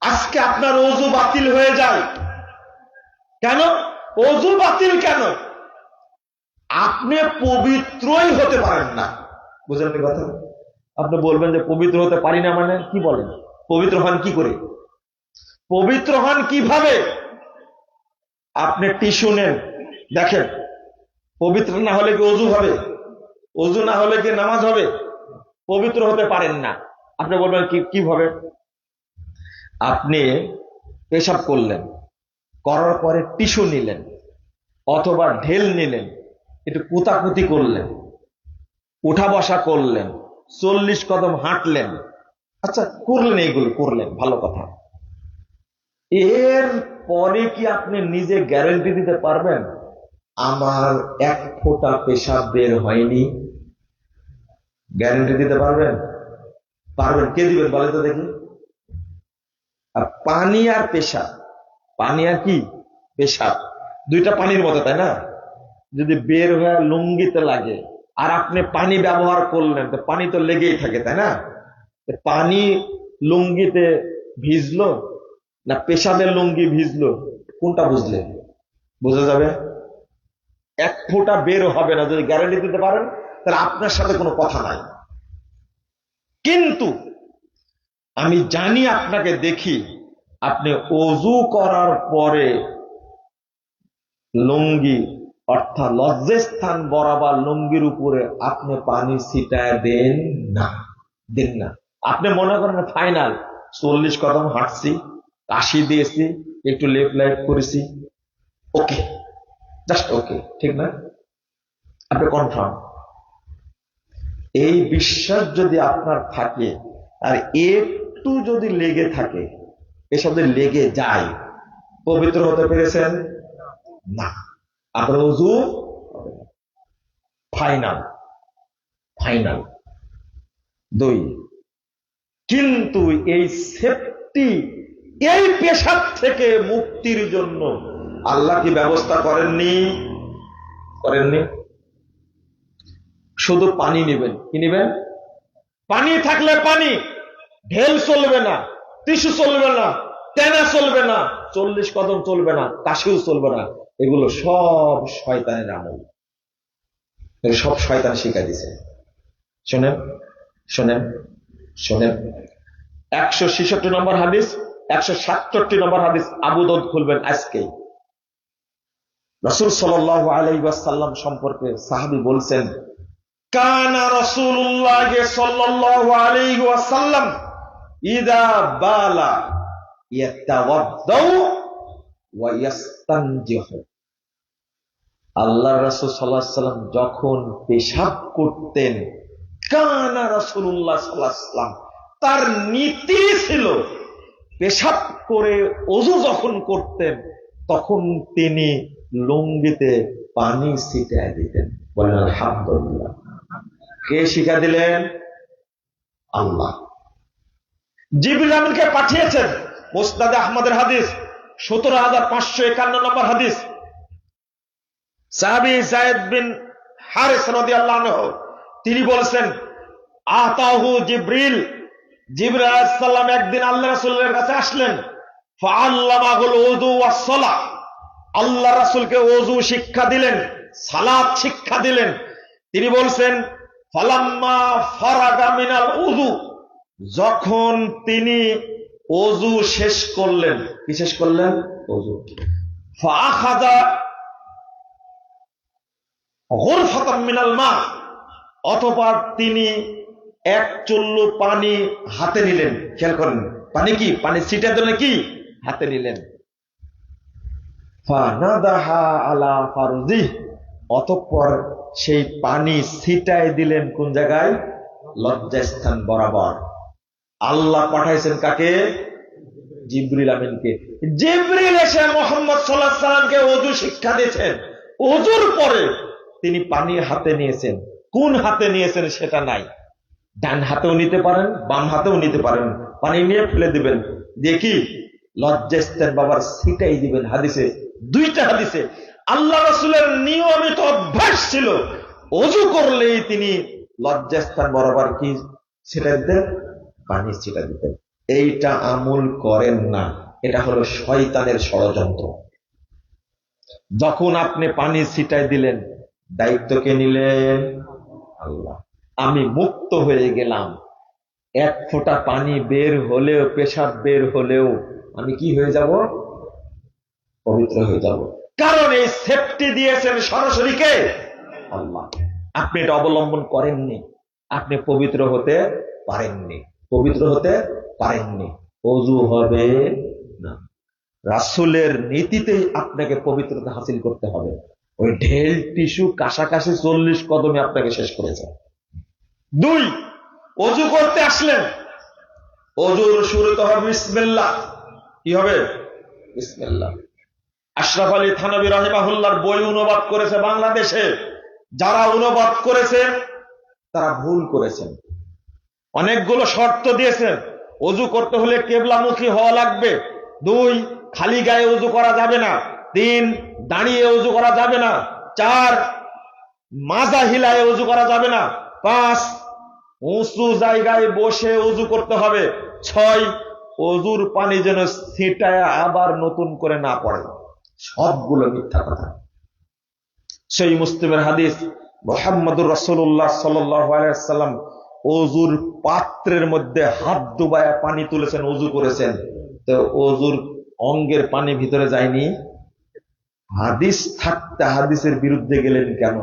আজকে আপনার ওযু বাতিল হয়ে যায় কেন? ওযু বাতিল কেন? আপনি পবিত্রই হতে পারেন না। বুঝলেন কি কথা? আপনি বলবেন যে পবিত্র হতে পারি না, মানে কি বলেন? পবিত্র হন কি করে? পবিত্র হন কিভাবে? আপনি টিস্যু নেন, দেখেন পবিত্র না হলে কি ওযু হবে? ওযু না হলে কি নামাজ হবে? পবিত্র হতে পারেন না। আপনি বলবেন কিভাবে? আপনি পেশাব করলেন, করার পরে টিস্যু নিলেন অথবা ঢেল নিলেন, একটু কুতাকুতি করলেন, উঠা বসা করলেন, 40 কদম হাঁটলেন, আচ্ছা করলেন, এইগুলো করলেন, ভালো কথা। এর পরে কি আপনি নিজে গ্যারান্টি দিতে পারবেন আমার এক ফোঁটা পেশাব বের হয়নি? গ্যারান্টি দিতে পারবেন? পারবেন? কে দিবেন বলে তো দেখি? আর পানি আর পেশাব, পানি আর কি পেশাব, দুইটা পানির মতো, তাই না? যদি বের হয়ে লুঙ্গিতে লাগে আর আপনি পানি ব্যবহার করলেন, তো পানি তো লেগেই থাকে, তাই না? পানি লুঙ্গিতে ভিজলো না পেশাবের লুঙ্গি ভিজলো, কোনটা বুঝলেন? বোঝা যাবে এক ফোঁটা বের হবে না। যদি গ্যারান্টি দিতে পারেন তাহলে আপনার সাথে কোনো কথা নাই। কিন্তু আমি জানি, আপনাকে দেখি আপনি ওযু করার পরে লুঙ্গি অর্থাৎ লজ্জাস্থান বরাবর লুঙ্গির উপরে আপনি পানি ছিটায় দেন না, দেন না। আপনি মনে করেন ফাইনাল 40 কদম হাঁটছি, 80 দিয়েছি, একটু লেফট রাইট করেছি, ওকে, জাস্ট ওকে, ঠিক না? আপনি কনফার্ম? এই বিশ্বাস যদি আপনার থাকে আর একটু যদি লেগে থাকে, এসব যদি লেগে যায়, পবিত্র হতে পেরেছেন না, আপনার ওযু ফাইনাল, ফাইনাল। 2, কিন্তু এই সেফটি, এই পেশাব থেকে মুক্তির জন্য আল্লাহ কি ব্যবস্থা করেননি? করেননি? শুধু পানি নেবেন, কি নেবেন? পানি থাকলে পানি, ঢেল চলবে না, টিস্যু চলবে না, তেনা চলবে না, 40 কদম চলবে না, কাশিও চলবে না। এগুলো সব শয়তানের আমল, সব শয়তান শিখাই দিছে। শোনেন শোনেন শোনেন, 166 নম্বর হাদিস, 167 নম্বর হাদিস, আবু দাউদ খুলবেন আজকে। রাসূল সাল্লাল্লাহু আলাইহি ওয়াসাল্লাম সম্পর্কে সাহাবী বলছেন, কানা রাসূলুল্লাহ সাল্লাল্লাহু আলাইহি ওয়াসাল্লাম ইযা বালা ইয়াতাওয়াদ্দাউ ওয়া ইয়াস্তানজিহু। আল্লাহর রাসূল সাল্লাল্লাহু আলাইহি ওয়াসাল্লাম যখন পেশাব করতেন, কানা রাসূলুল্লাহ সাল্লাল্লাহু আলাইহি ওয়াসাল্লাম, তার নীতি ছিল পেশাব করে ওযু যখন করতেন তখন তিনি লুঙ্গিতে পানি ছিটিয়ে দিতেন। বলেন আলহামদুলিল্লাহ। কে শিক্ষা দিলেন? আল্লাহ। জিবরিল আমিনকে পাঠিয়েছেন। মুসনাদ আহমদের হাদিস, 17551 নম্বর হাদিস। সাহাবী যায়েদ বিন হারিস রাদিয়াল্লাহু আনহু তিনি বলেছেন, আতাহু জিবরিল, জিবরিল আলাইহিস সালাম একদিন আল্লাহ রাসূলের কাছে আসলেন, ফাআল্লামাহুল উযু ওয়াস সালাহ, আল্লাহ রাসূলকে ওযু শিক্ষা দিলেন, সালাত শিক্ষা দিলেন। তিনি বলছেন, ফালাম্মা ফারাগা মিনাল উযু, যখন তিনি ওযু শেষ করলেন, কি শেষ করলেন? ওযু। ফাআখাযা গুরফাতাম মিনাল মা, অতঃপর তিনি এক চুল্লু পানি হাতে নিলেন। খেয়াল করেন, পানি কি? পানি ছিটিয়ে দিলেন, কি হাতে নিলেন। ফানাদাহা আলা ফারজি, অতঃপর সেই পানি ছিটায় দিলেন কোন জায়গায়? লজ্জাস্থান বরাবর। আল্লাহ পাঠাইছেন কাকে? জিবরিল আমিনকে। জিবরিল এসে মুহাম্মদ সাল্লাল্লাহু আলাইহি সাল্লামকে ওযু শিক্ষা দিয়েছেন। ওযুর পরে তিনি পানি হাতে নিয়েছেন। কোন হাতে নিয়েছেন সেটা নাই, ডান হাতেও নিতে পারেন, বাম হাতেও নিতে পারেন। পানি নিয়ে ফেলে দিবেন, দেখি লজ্জাস্থান বাবার ছিটাই দিবেন। হাদিসে, দুইটা হাদিসে আল্লাহ রাসূলের নিয়মিত অভ্যাস ছিল ওযু করলেই তিনি লজ্জাস্থান বরাবর কি ছিটা দিতেন? পানি ছিটা দিতেন। এইটা আমল করেন না, এটা হলো শয়তানের ষড়যন্ত্র। যখন আপনি পানি ছিটাই দিলেন, দায়িত্ব কে নিলেন? আল্লাহ। আমি মুক্ত হয়ে গেলাম। এক ফোঁটা পানি বের হলেও, পেশাব বের হলেও আমি কি হয়ে যাব? পবিত্র হয়ে যাব। কারণ এই সেফটি দিয়েছেন সরাসরি কে? আল্লাহ। আপনি এটা অবলম্বন করেননি, আপনি পবিত্র হতে পারেননি, পবিত্র হতে পারেননি। ওযু হবে না। রাসূলের নীতিতেই আপনাকে পবিত্রতা হাসিল করতে হবে। ওই ঢেল টিস্যু কাশাকাশি 40 কদমে আপনাকে শেষ করেছে। 2, ওযু করতে আসলেন, ওযুর শুরুতে হবে বিসমিল্লাহ। কি হবে? বিসমিল্লাহ। আশরাফ আলী থানভী রাহিমাহুল্লাহর বই অনুবাদ করেছে বাংলাদেশে। যারা অনুবাদ করেছে তারা ভুল করেছেন। অনেকগুলো শর্ত দিয়েছেন। ওযু করতে হলে কিবলামুখী হওয়া লাগবে। 2, খালি গায়ে ওযু করা যাবে না। 3, দাঁড়িয়ে ওযু করা যাবে না। 4, মাজা হিলায় ওযু করা যাবে না। 5, উঁচু জায়গায় বসে ওযু করতে হবে। 6, ওযুর পানি যেন ছিটায় আবার নতুন করে না পড়ে। সবগুলো মিথ্যা কথা। সেই মুসলিমের হাদিস, মুহাম্মদুর রাসূলুল্লাহ সাল্লাল্লাহু আলাইহি ওয়াসাল্লাম ওযুর পাত্রের মধ্যে হাত ডুবায়া পানি তুলেছেন, ওযু করেছেন। তো ওযুর অঙ্গের পানি ভিতরে যায়নি। হাদিস থাকতে হাদিসের বিরুদ্ধে গেলেন কেন?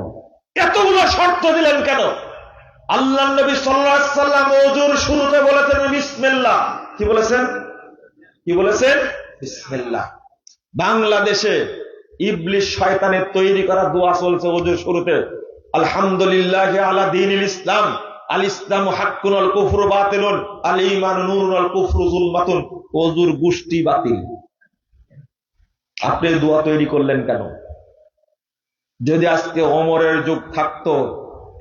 এতগুলো শর্ত দিলেন কেন? আল্লাহর নবী সাল্লাল্লাহু আলাইহি ওয়াসাল্লাম ওযুর শুরুতে বলেছেন বিসমিল্লাহ। কি বলেছেন? কি বলেছেন? বিসমিল্লাহ। বাংলাদেশে ইবলিস শয়তানের তৈরি করা দোয়া চলছে ওযুর শুরুতে, আলহামদুলিল্লাহি আলা দীনিল ইসলাম, আল ইসলামু হাক্কুন আল কুফরু বাতিলুন, আল ঈমানু নূরুন আল কুফরু যুলমাতুন। ওযুর গোষ্ঠী বাতিল। আপনি দোয়া তৈরি করলেন কেন? যদি আজকে ওমরের যুগ থাকতো,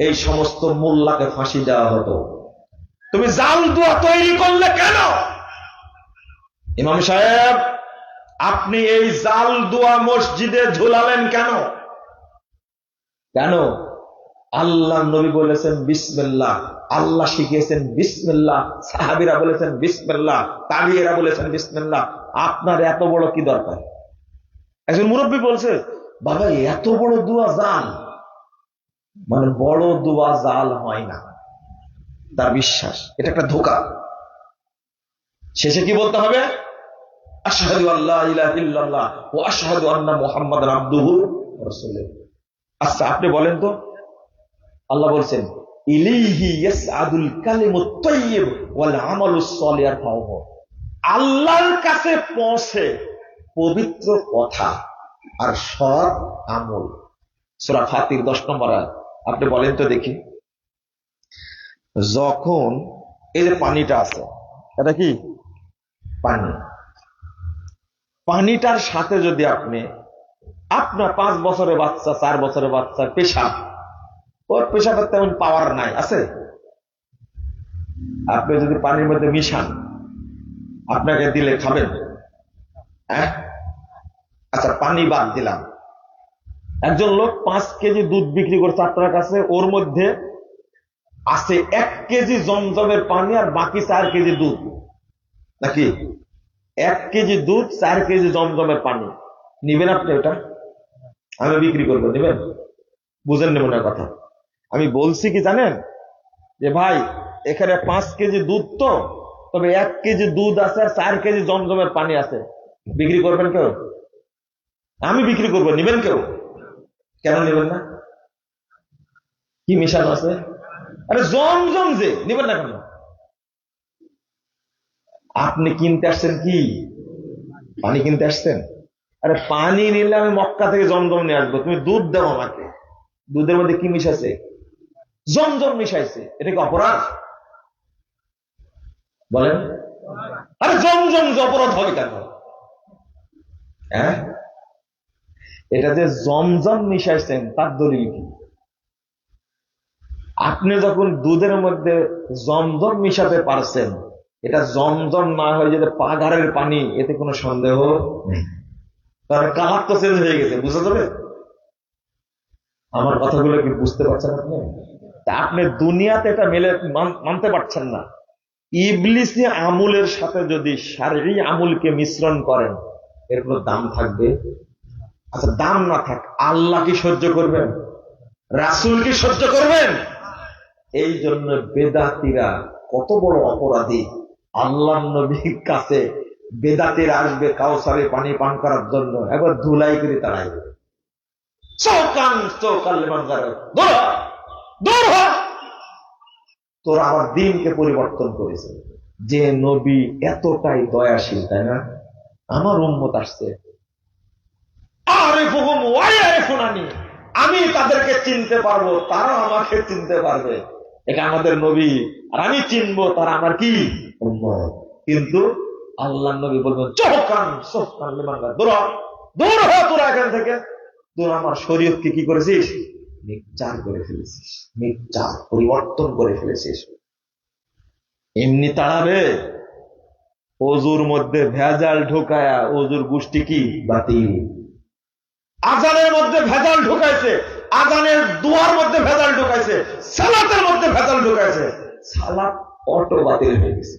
এই সমস্ত মোল্লাকে ফাঁসি দেওয়া হতো। তুমি জাল দোয়া তৈরি করলে কেন? ইমাম সাহেব, আপনি এই জাল দোয়া মসজিদে ঝুলালেন কেন? কেন? আল্লাহ নবী বলেছেন বিসমিল্লাহ, আল্লাহ শিখিয়েছেন বিসমিল্লাহ, সাহাবীরা বলেছেন বিসমিল্লাহ, তাবিঈরা বলেছেন বিসমিল্লাহ। আপনার এত বড় কি দরকার? একজন মুরব্বী বলছে, বাবা এত বড় দোয়া জাল, মানে বড় দোয়া জাল হয় না, তার বিশ্বাস। এটা একটা ধোঁকা। শেষে কি বলতে হবে? আশহাদু আল্লা ইলাহা ইল্লাল্লাহ ওয়া আশহাদু আন্না মুহাম্মাদান আবদুহু ওয়া রাসূলুহু। আচ্ছা আপনি বলেন তো, আল্লাহ বলছেন ইলাইহি ইয়াসআদুল কালিমুত তাইয়্যিব ওয়াল আমালুস সালিহ ইয়ারফাউহু। আল্লাহর কাছে পৌঁছে পবিত্র কথা আর সৎ আমল। সূরা ফাতির 10 নম্বর আয়াত। আপনি বলেন তো দেখি, যখন এই যে পানিটা আছে, এটা কি পানি, পানিটার সাথে যদি আপনার 5 বছরের বাচ্চা, 4 বছরের বাচ্চা পেশাব, ওর পেশাবের তেমন পাওয়ার নাই, আছে? আপনি যদি পানির মধ্যে মিশান, আপনাকে দিলে খাবেন? আচ্ছা পানি বাদ দিলাম, একজন লোক 5 কেজি দুধ বিক্রি করছে আপনার কাছে, ওর মধ্যে আছে 1 কেজি জমজমের পানি আর বাকি 4 কেজি দুধ, নাকি? 1 কেজি দুধ, 4 কেজি জমজমের পানি নিবেন আপনি? ওটা আমি বিক্রি করবো, নিবেন? বুঝেন নেব না কথা। আমি বলছি কি জানেন, যে ভাই এখানে 5 কেজি দুধ তো, তবে 1 কেজি দুধ আছে আর 4 কেজি জমজমের পানি আছে, বিক্রি করবেন কেউ? আমি বিক্রি করবো, নিবেন কেউ? কেন নেবেন না? কি মিশানো আছে? আরে জমজম যে, নিবেন না কেন? আপনি কিনতে আসছেন কি? পানি কিনতে আসছেন? আরে পানি নিলে আমি মক্কা থেকে জমজম নিয়ে আসবো, তুমি দুধ দাও আমাকে। দুধের মধ্যে কি মিশাছে? জমজম মিশাইছে। এটা কি অপরাধ? বলেন। আরে জমজম যে অপরাধ হবে কেন? হ্যাঁ, এটা যে জমজম মিশাইছেন তার দলিল কি? আপনি যখন দুধের মধ্যে জমজম মিশাতে পারছেন, এটা জমজম না হয়ে যেতে পাগারের পানি, এতে কোনো সন্দেহ নেই। কারণ কালার তো চেঞ্জ হয়ে গেছে, বুঝতে যাবে? আমার কথাগুলো কি বুঝতে পারছেন আপনি? আপনি দুনিয়াতে এটা মেলে মানতে পারছেন না, ইবলিসি আমলের সাথে যদি শারঈ আমলকে মিশ্রণ করেন, এর কোনো দাম থাকবে? আচ্ছা, দাম না থাক, আল্লাহ কি সহ্য করবেন? রাসূল কি সহ্য করবেন? এই জন্য বেদাতীরা কত বড় অপরাধী। আল্লাহর নবীর কাছে বেদাতীরা আসবে কাউসারে পানি পান করার জন্য, একবার ধুলাই করে তাড়াইবে। চৌকান চৌকান দূর হ। তোরা আমার দিনকে পরিবর্তন করেছে। যে নবী এতটাই দয়াশীল, তাই না? আমার উম্মত আসছে, আরিফুহুম ওয়া ইয়ারিফুনানি, আমি তাদেরকে চিনতে পারবো, তারা আমাকে চিনতে পারবে। এটা আমাদের নবী, আর আমি চিনবো, তারা আমার কি উম্মত। কিন্তু আল্লাহর নবী বলবেন চৌকান চৌকান লিমান গায়র, দূর হ, দূর হ তোরা এখান থেকে। তুই আমার শরীয়তকে কি করেছিস? মিক্সচার করে ফেলেছিস, মিক্সচার পরিবর্তন করে ফেলেছিস। এমনি তাড়াবে? ওযুর মধ্যে ভেজাল ঢোকায়া ওযুর গোষ্ঠী কি বাতিল। আজানের মধ্যে ভেজাল ঢুকাইছে, আজানের দুয়ার মধ্যে ভেজাল ঢুকাইছে, সালাতের মধ্যে ভেজাল ঢুকাইছে, সালাত অটো বাতিল হয়ে গেছে।